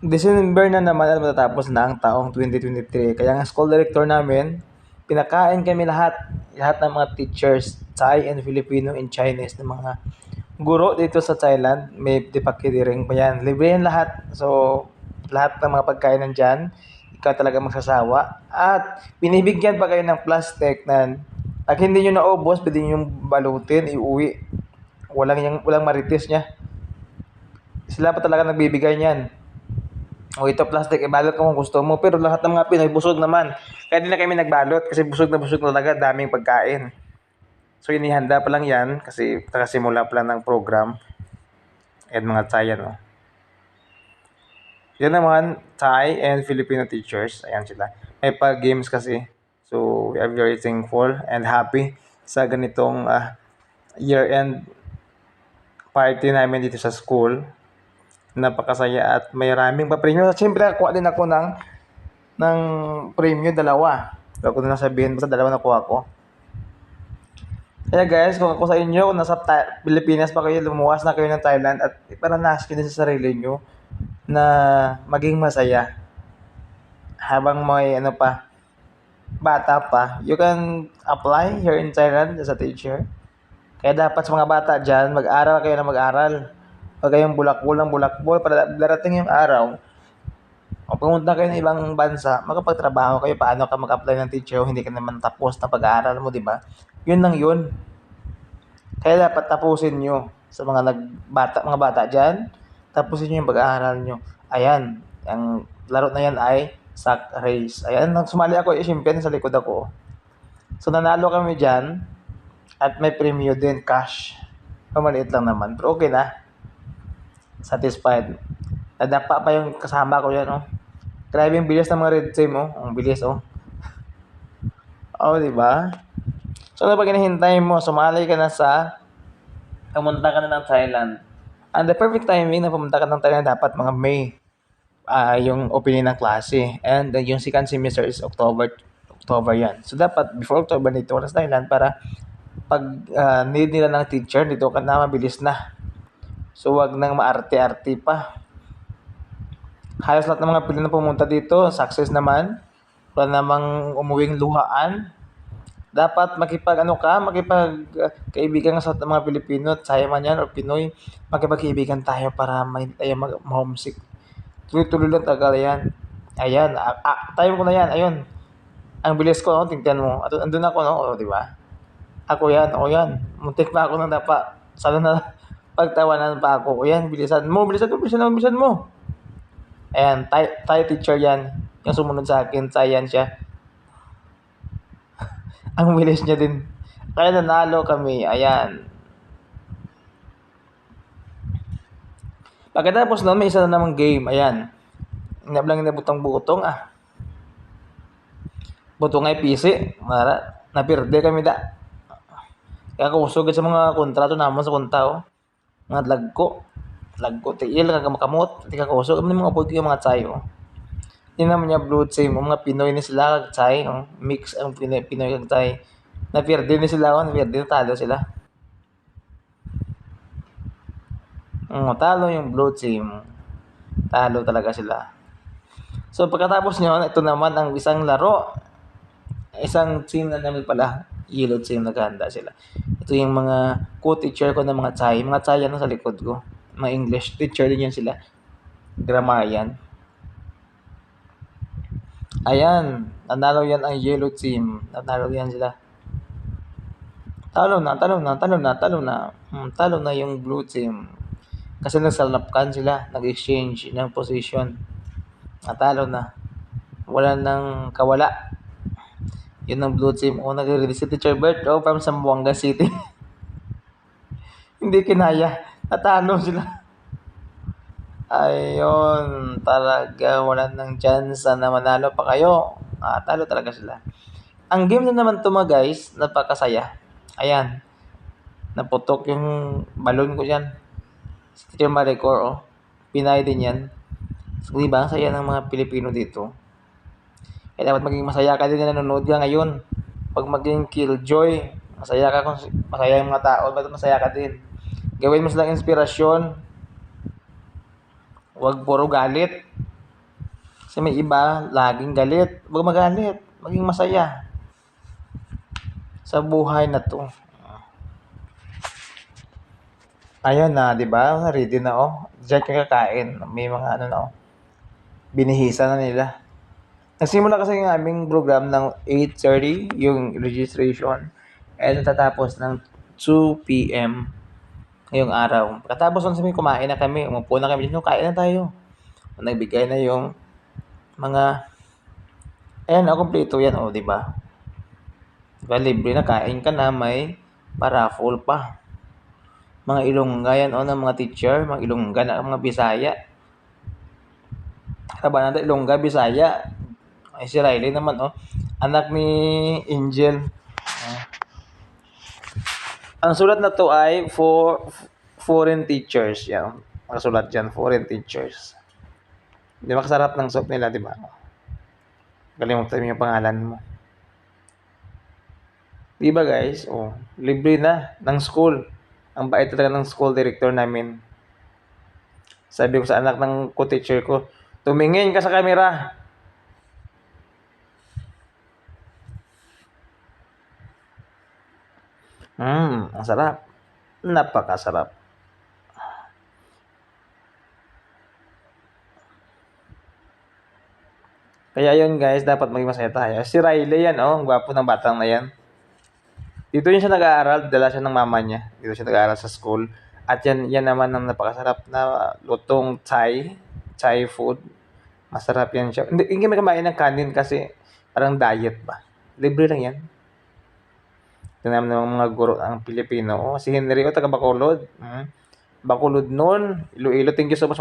December na naman at matatapos na ang taong 2023. Kaya ang school director namin, pinakain kami lahat. Lahat ng mga teachers, Thai and Filipino and Chinese ng mga guro dito sa Thailand. May dipakitiring pa yan. Libre yan lahat. So, lahat ng mga pagkain nandyan, ikaw talaga magsasawa. At binibigyan pa kayo ng plastic na pag hindi nyo naubos, pwede nyo yung balutin, iuwi. Walang marites niya. Sila pa talaga nagbibigay niyan. O ito plastic, ibalot mo kung gusto mo. Pero lahat ng mga Pinoy, busog naman. Kaya di na kami nagbalot kasi busog na busog talaga, daming pagkain. So inihanda pa lang yan kasi nakasimula pa lang ng program. At mga Thai ano. Yan naman, Thai and Filipino teachers. Ayan sila. May pa-games kasi. So we are very thankful and happy sa ganitong year-end party namin dito sa school. Napakasaya at may maraming pa-premyo. Siyempre, nakuha din ako ng premyo, dalawa. Bago ko na sabihin, basta dalawa nakuha ko. Kaya guys, kung ako sa inyo, kung nasa Pilipinas pa kayo, lumuwas na kayo ng Thailand at iparanasin din sa sarili nyo na maging masaya. Habang may bata pa, you can apply here in Thailand as a teacher. Kaya dapat sa mga bata dyan, mag-aral kayo na mag-aral. Huwag kayong bulakbol para darating yung araw. O pumunta kayo ng ibang bansa, makapagtrabaho kayo, paano ka mag-apply ng teacher hindi ka naman tapos na pag-aaral mo, di ba? Yun lang yun. Kaya dapat tapusin nyo sa mga bata dyan, tapusin nyo yung pag-aaral nyo. Ayan, ang laro na yan ay sack race. Ayan, sumali ako, siyempre sa likod ako. So nanalo kami dyan, at may premyo din, cash. Maliit lang naman, pero okay na. Satisfied. Nadapa pa yung kasama ko yan, oh. Grabe yung bilis ng mga red team, oh. Ang bilis, oh. Oh, di ba? So, kapag hinihintay mo, sumali ka na pumunta ka na ng Thailand. And the perfect timing na pumunta ka ng Thailand, dapat mga May, yung opening ng klase. And yung second semester is October yan. So, dapat before October dito ka na sa Thailand para pag need nila ng teacher, dito ka na, mabilis na. So, wag nang maarte-arte pa. Halos lahat ng mga Pilipino pumunta dito, success naman. Wala namang umuwing luhaan. Dapat kaibigan ka sa mga Pilipino, Thai man yan or Pinoy, makipagkaibigan tayo para may tayo ma-homesick. Tuloy-tuloy lang tagal yan. Ayan, time ko na yan, ayun. Ang bilis ko, no? Tingnan mo. Andun ako, no? O, di ba? Ako yan, o yan. Muntik pa ako nang dapa. Sana na pagtawanan pa ako. O yan, bilisan mo. Ayan, Thai teacher yan. Yung sumunod sa akin, Thai yan siya. Ang bilis niya din. Kaya nanalo kami. Ayan. Pagkatapos nun, may isa na namang game. Ayan. Inablang na butong-butong. Butong ay PC. Napirde kami da. Kaya kusugad sa mga kontrato naman sa kontao. Mga lagko, tiil, kagamakamot. Di ka kusog. Ano mga pwede yung mga tayo. Hindi naman niya blue team. Mga Pinoy ni sila kag Thai. Mix ang Pinoy kag Thai. Napirde ni sila. Napirde, talo sila. Talo yung blue team. Talo talaga sila. So pagkatapos nyo, ito naman ang isang laro. Isang team na namin pala. Yellow team, naghahanda sila. Ito yung mga co-teacher ko ng mga Thai. Mga Thai yan sa likod ko. Mga English teacher din yan sila. Grammarian. Ayan. Nanalo yan ang yellow team. Nanalo yan sila. Talo na yung blue team. Kasi nagsalapkan sila. Nag-exchange ng position. Natalo na. Wala nang kawala. Yun ang blue team. Nag-release si Teacher Bert from Zamboanga City. Hindi kinaya. Natalo sila. Ayun. Talaga. Wala nang chance na manalo pa kayo. Talo talaga sila. Ang game na naman to mga guys. Napakasaya. Ayan. Naputok yung balon ko dyan. Si Teacher Maricor. Pinay din yan. So, diba? Ang saya ng mga Pilipino dito. Kaya dapat maging masaya ka din na nanonood ka ngayon. Pag maging killjoy, masaya ka kung masaya yung mga tao, dapat masaya ka din. Gawin mo silang inspirasyon. Huwag puro galit. Kasi may iba, laging galit. Huwag magalit. Maging masaya sa buhay na to. Ayun na, di ba? Ready na oh. Diyan ka kakain. May mga ano na oh. Binihisa na nila. Nagsimula kasi yung aming program ng 8:30, yung registration. And natatapos ng 2 p.m. ngayong araw. Pagkatapos nun sabi, kumain na kami. Umupo na kami dito, kain na tayo. Nagbigay na yung mga, ayan, kompleto yan, oh, di ba? Diba, libre na, kain ka na, may paraffle pa. Mga Ilongga yan, oh, ng mga teacher, mga Ilongga na, mga Bisaya. Kaba natin, Ilongga, Bisaya. Ay, si Riley naman, oh, anak ni Angel. Ang sulat na to ay for foreign teachers. Yan. Nakasulat dyan, foreign teachers. Di ba kasarap ng soup nila, di ba? Kalimutan mo yung pangalan mo. Di ba guys? Oh, libre na ng school. Ang bait talaga ng school director namin. Sabi ko sa anak ng co-teacher ko, tumingin ka sa camera. Ang sarap. Napakasarap. Kaya yun guys, dapat maging masaya tayo. Si Riley yan, oh, ang gwapo ng batang na yan. Dito yun siya nag-aaral, dala siya ng mama niya. Dito siya nag-aaral sa school. At yan naman ang napakasarap na lutong Thai food. Masarap yan siya. Hindi kami kumain ng kanin kasi parang diet ba. Libre lang yan. Ito naman ng mga guro ang Pilipino. Oh, si Henry, taga Bacolod. Bacolod noon. Iloilo, thank you so much.